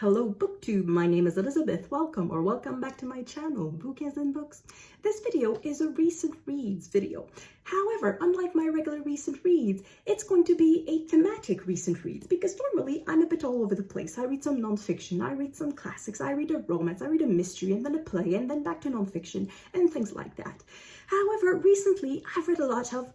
Hello BookTube, my name is Elizabeth. Welcome back to my channel, Bookends and Books. This video is a recent reads video. However, unlike my regular recent reads, it's going to be a thematic recent reads because normally I'm a bit all over the place. I read some nonfiction, I read some classics, I read a romance, I read a mystery, and then a play, and then back to nonfiction, and things like that. However, recently I've read a lot of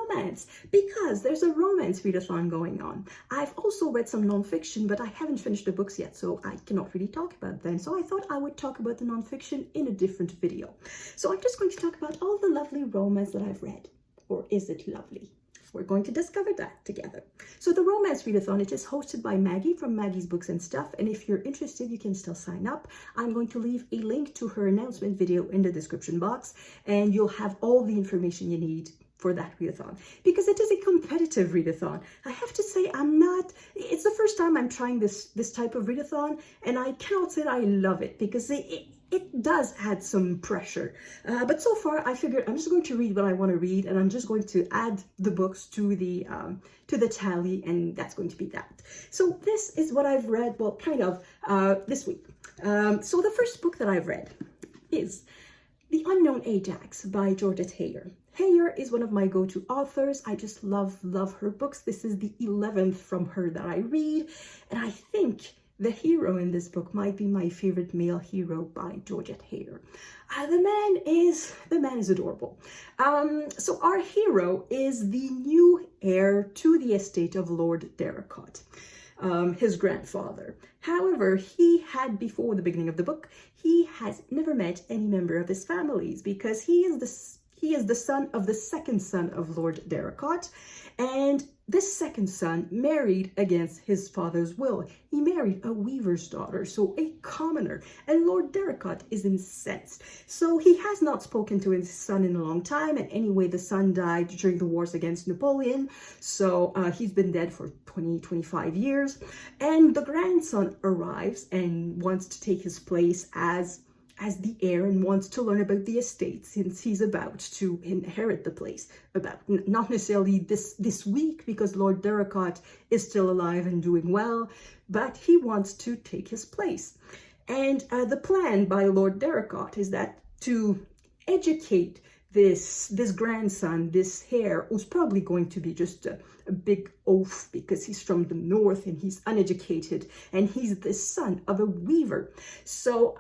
romance because there's a romance readathon going on. I've also read some nonfiction, but I haven't finished the books yet, so I cannot really talk about them. So I thought I would talk about the nonfiction in a different video. So I'm just going to talk about all the lovely romance that I've read. Or is it lovely? We're going to discover that together. So the Romance Readathon, it is hosted by Maggie from Maggie's Books and Stuff. And if you're interested, you can still sign up. I'm going to leave a link to her announcement video in the description box, and you'll have all the information you need for that readathon, because it is a competitive readathon. I have to say it's the first time I'm trying this type of readathon, and I cannot say that I love it because it does add some pressure. But so far I figured I'm just going to read what I want to read, and I'm just going to add the books to the tally, and that's going to be that. So this is what I've read, well, kind of, this week. So the first book that I've read is The Unknown Ajax by Georgette. Heyer is one of my go-to authors. I just love her books. This is the 11th from her that I read, and I think the hero in this book might be my favorite male hero by Georgette. The man is adorable. So our hero is the new heir to the estate of Lord Derricott, his grandfather. However, he had, before the beginning of the book, he has never met any member of his families because he is the son of the second son of Lord Derricott, and this second son married against his father's will. He married a weaver's daughter, so a commoner, and Lord Derricott is incensed. So he has not spoken to his son in a long time, and anyway, the son died during the wars against Napoleon, so he's been dead for 25 years, and the grandson arrives and wants to take his place as the heir and wants to learn about the estate since he's about to inherit the place. Not necessarily this week because Lord Derricott is still alive and doing well, but he wants to take his place. And the plan by Lord Derricott is that to educate this grandson, this heir, who's probably going to be just a big oaf because he's from the north and he's uneducated and he's the son of a weaver. So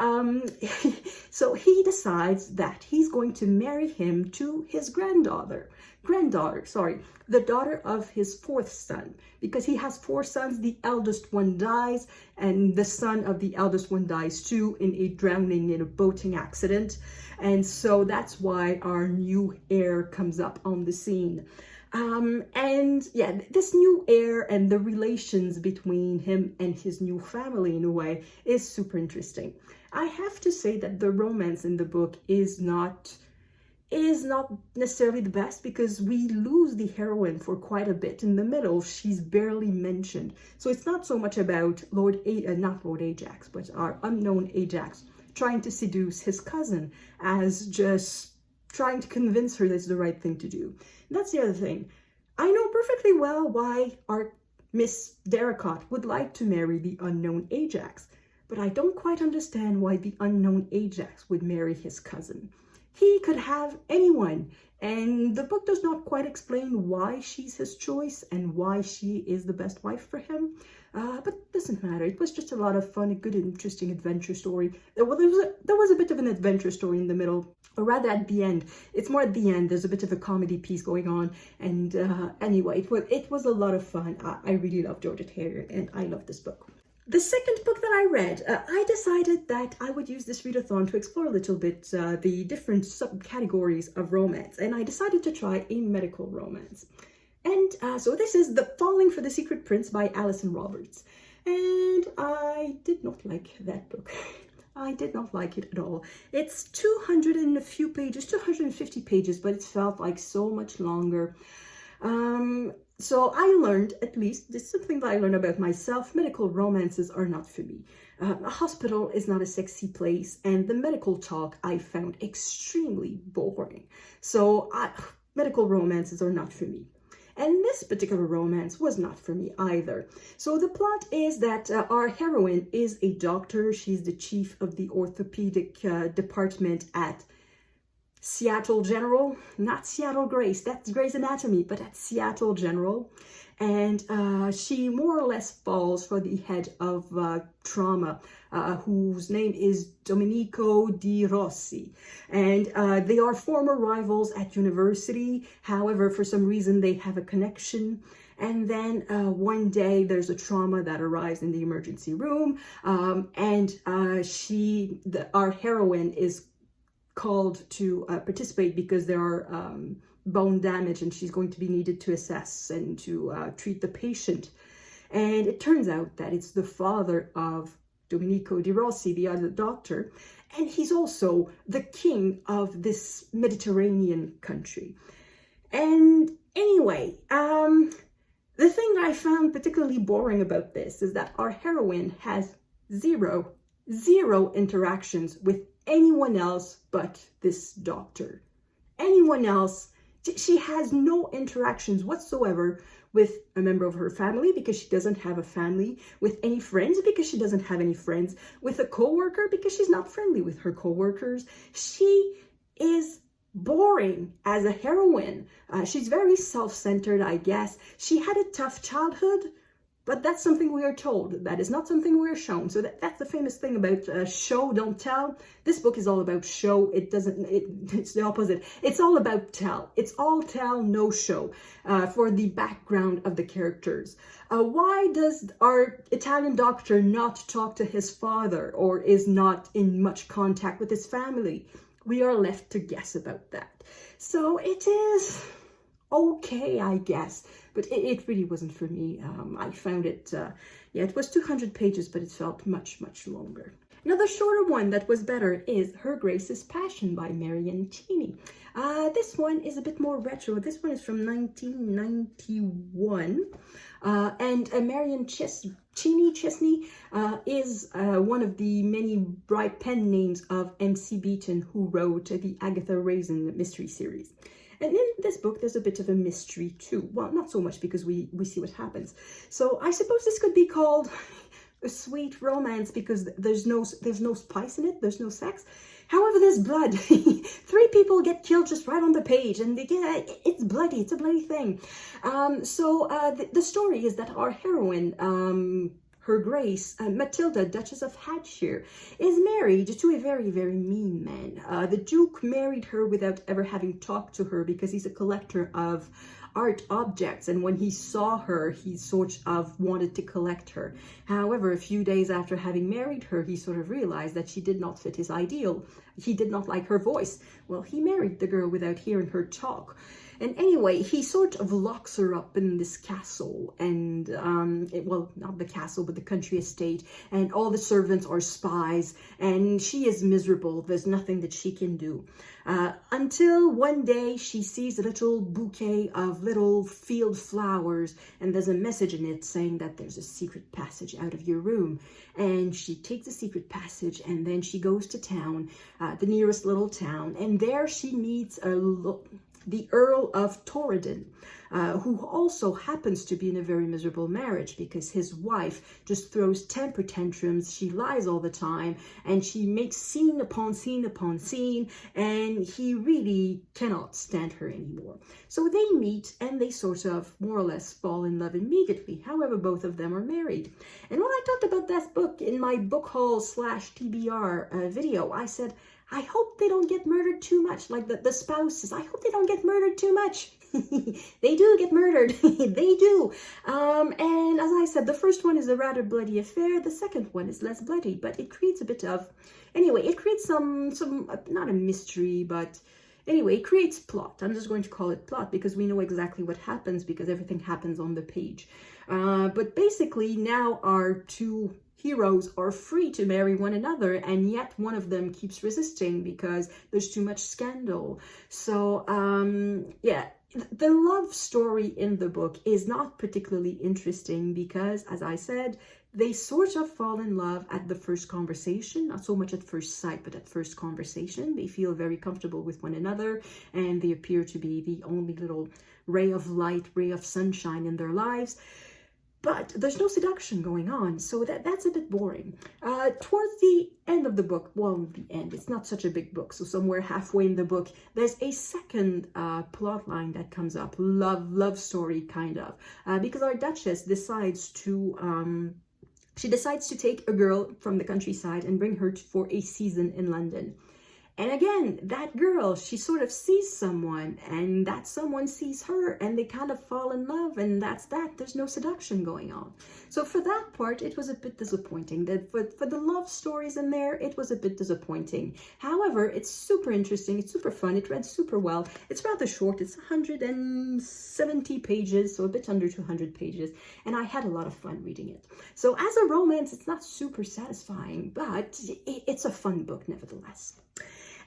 so he decides that he's going to marry him to his granddaughter, the daughter of his fourth son, because he has four sons. The eldest one dies, and the son of the eldest one dies too in a drowning in a boating accident. And so that's why our new heir comes up on the scene. And yeah, this new heir and the relations between him and his new family in a way is super interesting. I have to say that the romance in the book is not necessarily the best because we lose the heroine for quite a bit. In the middle, she's barely mentioned. So it's not so much about not Lord Ajax, but our unknown Ajax trying to seduce his cousin as just trying to convince her that's the right thing to do. And that's the other thing. I know perfectly well why our Miss Derricott would like to marry the unknown Ajax, but I don't quite understand why the unknown Ajax would marry his cousin. He could have anyone, and the book does not quite explain why she's his choice and why she is the best wife for him. But it doesn't matter. It was just a lot of fun, a good, interesting adventure story. Well, there was a bit of an adventure story in the middle, or rather at the end. It's more at the end. There's a bit of a comedy piece going on. And anyway, it was a lot of fun. I really love Georgette, and I love this book. The second book that I read, I decided that I would use this readathon to explore a little bit the different subcategories of romance, and I decided to try a medical romance. And so this is The Falling for the Secret Prince by Alison Roberts, and I did not like that book. I did not like it at all. It's 200 and a few pages, 250 pages, but it felt like so much longer. So I learned, at least, this is something that I learned about myself, medical romances are not for me. A hospital is not a sexy place, and the medical talk I found extremely boring. So medical romances are not for me. And this particular romance was not for me either. So the plot is that our heroine is a doctor. She's the chief of the orthopedic department at Seattle General, not Seattle Grace, that's Grey's Anatomy, but at Seattle General. And she more or less falls for the head of trauma, whose name is Domenico Di Rossi. And they are former rivals at university. However, for some reason, they have a connection. And then one day there's a trauma that arrives in the emergency room. And our heroine is called to participate because there are bone damage and she's going to be needed to assess and to treat the patient. And it turns out that it's the father of Domenico Di Rossi, the other doctor, and he's also the king of this Mediterranean country. And anyway, the thing that I found particularly boring about this is that our heroine has zero interactions with anyone else but this doctor. Anyone else, she has no interactions whatsoever with a member of her family because she doesn't have a family, with any friends because she doesn't have any friends, with a co-worker because she's not friendly with her co-workers. She is boring as a heroine. She's very self-centered, I guess. She had a tough childhood, but that's something we are told. That is not something we are shown. So that's the famous thing about show, don't tell. This book is all about show. It's the opposite. It's all about tell. It's all tell, no show for the background of the characters. Why does our Italian doctor not talk to his father or is not in much contact with his family? We are left to guess about that. So it is okay, I guess, but it really wasn't for me. I found it, it was 200 pages, but it felt much longer. Another shorter one that was better is Her Grace's Passion by Marion. This one is a bit more retro. This one is from 1991. And Marion Chesney is one of the many bright pen names of M.C. Beaton, who wrote the Agatha Raisin mystery series. And in this book, there's a bit of a mystery too. Well, not so much because we see what happens. So I suppose this could be called a sweet romance because there's no spice in it. There's no sex. However, there's blood. 3 people get killed just right on the page, and it's bloody. It's a bloody thing. The story is that our heroine, Her Grace, Matilda, Duchess of Hampshire, is married to a very mean man. The Duke married her without ever having talked to her because he's a collector of art objects, and when he saw her, he sort of wanted to collect her. However, a few days after having married her, he sort of realized that she did not fit his ideal. He did not like her voice. Well, he married the girl without hearing her talk. And anyway, he sort of locks her up in this castle, and, well, not the castle, but the country estate, and all the servants are spies, and she is miserable. There's nothing that she can do. Until one day she sees a little bouquet of little field flowers, and there's a message in it saying that there's a secret passage out of your room. And she takes the secret passage, and then she goes to town, the nearest little town, and there she meets the Earl of Torridon, who also happens to be in a very miserable marriage because his wife just throws temper tantrums, she lies all the time, and she makes scene upon scene upon scene, and he really cannot stand her anymore. So they meet, and they sort of more or less fall in love immediately. However, both of them are married. And when I talked about that book in my book haul /TBR video, I said, I hope they don't get murdered too much, like the spouses. I hope they don't get murdered too much. They do get murdered. They do. And as I said, the first one is a rather bloody affair. The second one is less bloody, but it creates a bit of, anyway, it creates some not a mystery, but anyway, it creates plot. I'm just going to call it plot because we know exactly what happens because everything happens on the page. But basically now our two heroes are free to marry one another, and yet one of them keeps resisting because there's too much scandal. So the love story in the book is not particularly interesting because, as I said, They sort of fall in love at the first conversation, not so much at first sight, but at first conversation. They feel very comfortable with one another, and they appear to be the only little ray of light, ray of sunshine in their lives. But there's no seduction going on, so that's a bit boring. Towards the end of the book, well, the end, it's not such a big book, so somewhere halfway in the book, there's a second plot line that comes up, love story, kind of, because our Duchess decides to, she decides to take a girl from the countryside and bring her for a season in London. And again, that girl, she sort of sees someone, and that someone sees her, and they kind of fall in love, and that's that. There's no seduction going on. So for that part, it was a bit disappointing. That for the love stories in there, it was a bit disappointing. However, it's super interesting. It's super fun. It read super well. It's rather short. It's 170 pages, so a bit under 200 pages. And I had a lot of fun reading it. So as a romance, it's not super satisfying, but it's a fun book nevertheless.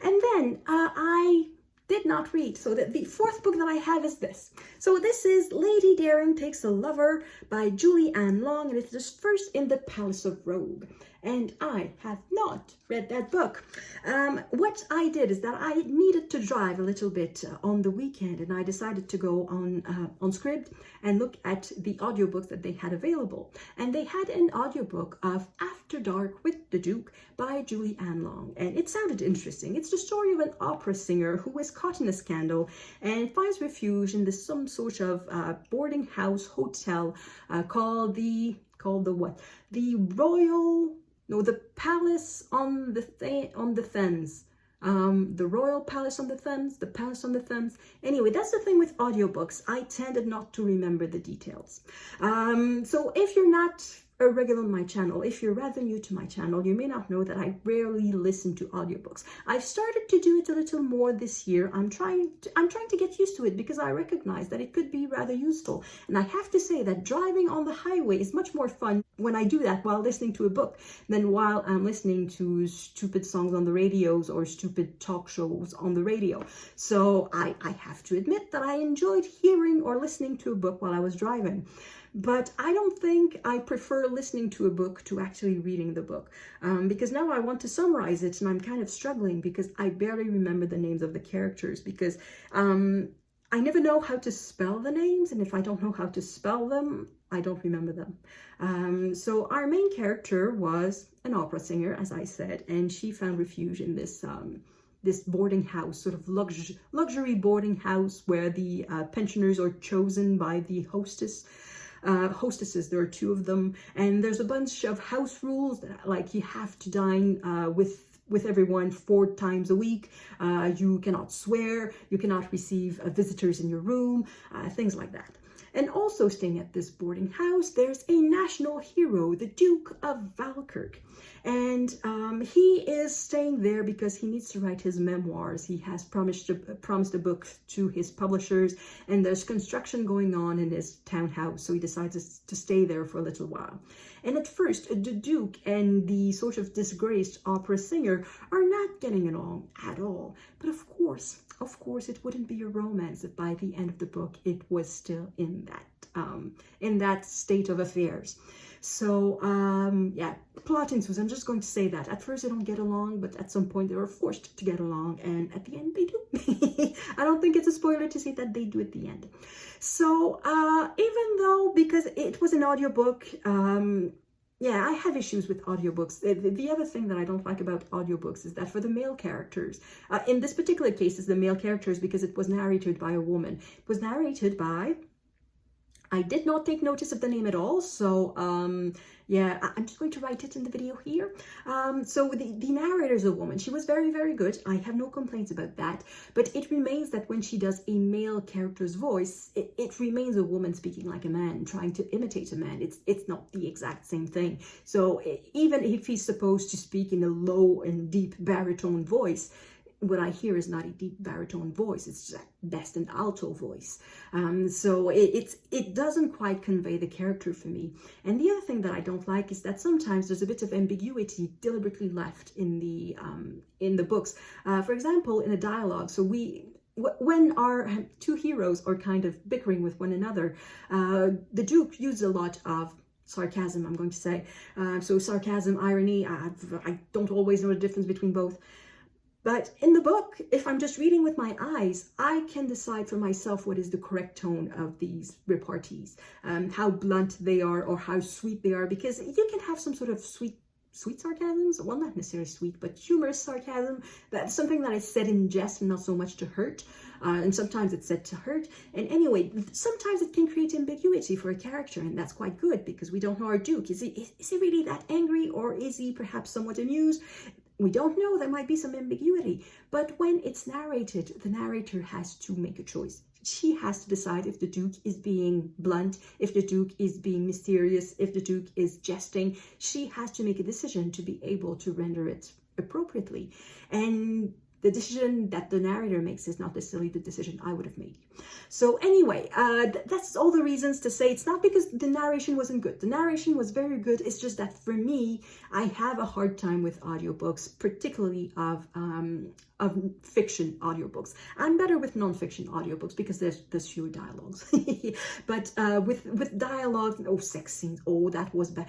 And then I did not read. So the fourth book that I have is this. So this is Lady Daring Takes a Lover by Julie Anne Long, and it's the first in the Palace of Rogue. And I have not read that book. What I did is that I needed to drive a little bit on the weekend, and I decided to go on Scribd and look at the audiobooks that they had available. And they had an audiobook of After Dark with the Duke by Julie Anne Long, and it sounded interesting. It's the story of an opera singer who is caught in a scandal and finds refuge in some sort of boarding house hotel called the what? The Palace on the Thames. The Royal Palace on the Thames, the Palace on the Thames. Anyway, that's the thing with audiobooks. I tended not to remember the details. So if you're not a regular on my channel, if you're rather new to my channel, you may not know that I rarely listen to audiobooks. I've started to do it a little more this year. I'm trying to get used to it because I recognize that it could be rather useful. And I have to say that driving on the highway is much more fun when I do that while listening to a book than while I'm listening to stupid songs on the radios or stupid talk shows on the radio. So I have to admit that I enjoyed hearing or listening to a book while I was driving. But I don't think I prefer listening to a book to actually reading the book, because now I want to summarize it, and I'm kind of struggling because I barely remember the names of the characters, because I never know how to spell the names, and if I don't know how to spell them, I don't remember them. So our main character was an opera singer, as I said, and she found refuge in this boarding house, sort of luxury boarding house, where the pensioners are chosen by the hostesses. There are two of them, and there's a bunch of house rules that, like, you have to dine with everyone 4 times a week. You cannot swear, you cannot receive visitors in your room, things like that. And also staying at this boarding house, there's a national hero, the Duke of Falkirk. And he is staying there because he needs to write his memoirs. He has promised a book to his publishers, and there's construction going on in his townhouse, so he decides to stay there for a little while. And at first, the Duke and the sort of disgraced opera singer are not getting along at all. But of course, it wouldn't be a romance if by the end of the book it was still in that state of affairs. So yeah, plot ensues. I'm just going to say that at first they don't get along, but at some point they are forced to get along, and at the end they do. I don't think it's a spoiler to say that they do at the end. So even though, because it was an audiobook, yeah, I have issues with audiobooks. The other thing that I don't like about audiobooks is that for the male characters, in this particular case, it's the male characters because it was narrated by a woman. It was narrated by, I did not take notice of the name at all, so yeah, I'm just going to write it in the video here. So the narrator is a woman. She was very, very good. I have no complaints about that, but it remains that when she does a male character's voice, it remains a woman speaking like a man, trying to imitate a man. It's not the exact same thing. So even if he's supposed to speak in a low and deep baritone voice, what I hear is not a deep baritone voice, it's just at best an alto voice. So it doesn't quite convey the character for me. And the other thing that I don't like is that sometimes there's a bit of ambiguity deliberately left in the books. For example, in a dialogue, so when our two heroes are kind of bickering with one another, the Duke used a lot of sarcasm, I'm going to say. So sarcasm, irony, I don't always know the difference between both. But in the book, if I'm just reading with my eyes, I can decide for myself what is the correct tone of these repartees, how blunt they are or how sweet they are, because you can have some sort of sweet sarcasms, well, not necessarily sweet, but humorous sarcasm. That's something that is said in jest and not so much to hurt. And sometimes it's said to hurt. And anyway, sometimes it can create ambiguity for a character, and that's quite good because we don't know our Duke. Is he really that angry, or is he perhaps somewhat amused? We don't know. There might be some ambiguity. But when it's narrated, the narrator has to make a choice. She has to decide if the Duke is being blunt, if the Duke is being mysterious, if the Duke is jesting. She has to make a decision to be able to render it appropriately. And the decision that the narrator makes is not necessarily the decision I would have made. So anyway, that's all the reasons to say it's not because the narration wasn't good. The narration was very good. It's just that for me, I have a hard time with audiobooks, particularly of fiction audiobooks. I'm better with non-fiction audiobooks because there's fewer dialogues. But with dialogue, oh, sex scenes, oh, that was bad.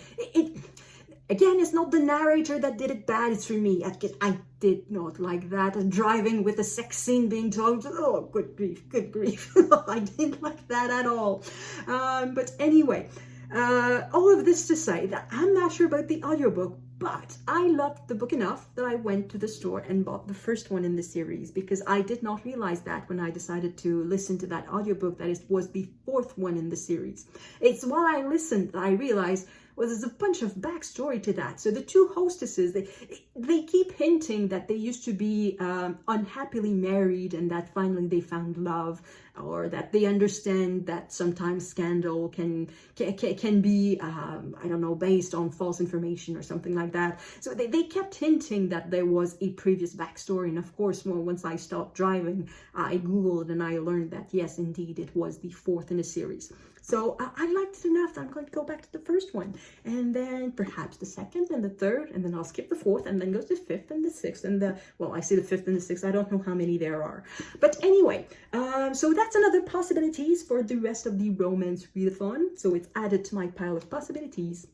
Again, it's not the narrator that did it bad, it's for me. I did not like that. And driving with a sex scene being told, oh, good grief, good grief. I didn't like that at all. But anyway, all of this to say that I'm not sure about the audiobook, but I loved the book enough that I went to the store and bought the first one in the series, because I did not realize that when I decided to listen to that audiobook that it was the fourth one in the series. It's while I listened that I realized, well, there's a bunch of backstory to that. So the two hostesses, they keep hinting that they used to be unhappily married and that finally they found love, or that they understand that sometimes scandal can be, I don't know, based on false information or something like that. So they kept hinting that there was a previous backstory. And of course, once I stopped driving, I Googled and I learned that, yes, indeed, it was the fourth in a series. So I liked it enough that I'm going to go back to the first one, and then perhaps the second and the third, and then I'll skip the fourth and then go to the fifth and the sixth and well, I see the fifth and the sixth. I don't know how many there are. But anyway, so that's another possibilities for the rest of the Romance Readathon. So it's added to my pile of possibilities.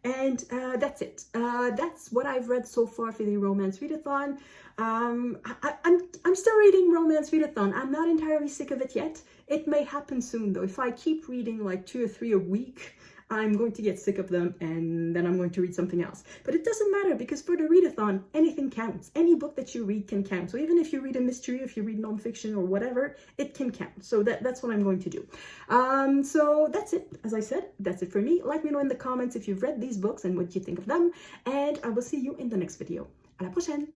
And that's it. That's what I've read so far for the Romance Readathon. I'm still reading Romance Readathon. I'm not entirely sick of it yet. It may happen soon though. If I keep reading like 2 or 3 a week, I'm going to get sick of them and then I'm going to read something else. But it doesn't matter, because for the readathon, anything counts. Any book that you read can count. So even if you read a mystery, if you read nonfiction or whatever, it can count. So that's what I'm going to do. So that's it. As I said, that's it for me. Let me know in the comments if you've read these books and what you think of them. And I will see you in the next video. À la prochaine!